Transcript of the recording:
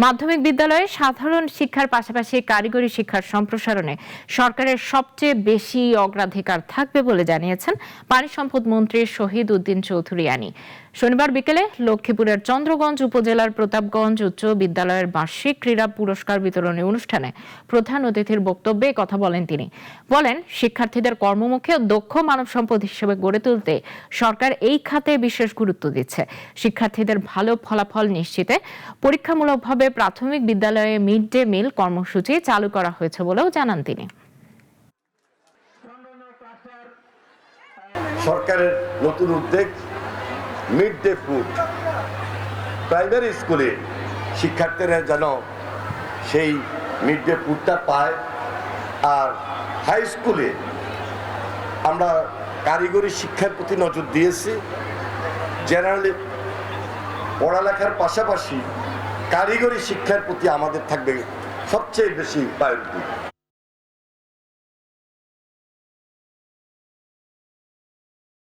মাধ্যমিক বিদ্যালয়ে সাধারণ শিক্ষার পাশাপাশি কারিগরি শিক্ষার সম্প্রসারণে সরকারের সবচেয়ে বেশি অগ্রাধিকার থাকবে বলে জানিয়েছেন পানি সম্পদ মন্ত্রী শহীদ উদ্দিন চৌধুরী আনি। শনিবার বিকেলে লক্ষ্মীপুরের চন্দ্রগঞ্জ উপজেলার প্রতাপগঞ্জ উচ্চ বিদ্যালয়ের বার্ষিক ক্রীড়া পুরস্কার বিতরণী অনুষ্ঠানে প্রধান অতিথির বক্তব্যে কথা বলেন তিনি। বলেন, শিক্ষার্থীদের কর্মমুখী ও দক্ষ মানব সম্পদ হিসেবে গড়ে তুলতে সরকার এই খাতে বিশেষ গুরুত্ব দিচ্ছে। শিক্ষার্থীদের ভালো ফলাফল নিশ্চিতে পরীক্ষামূলকভাবে প্রাথমিক বিদ্যালয়ে মিড ডে মিল কর্মসূচি চালু করা হয়েছে বলেও জানান তিনি। সরকারের নতুন উদ্যোগ মিড ডে ফুড, প্রাইমারি স্কুলে শিক্ষার্থীরা যেন সেই মিড ডে ফুডটা পায়, আর হাই স্কুলে আমরা কারিগরি শিক্ষার প্রতি নজর দিয়েছি। জেনারেলি পড়ালেখার পাশাপাশি কারিগরি শিক্ষার প্রতি আমাদের থাকবে সবচেয়ে বেশি প্রায়োরিটি।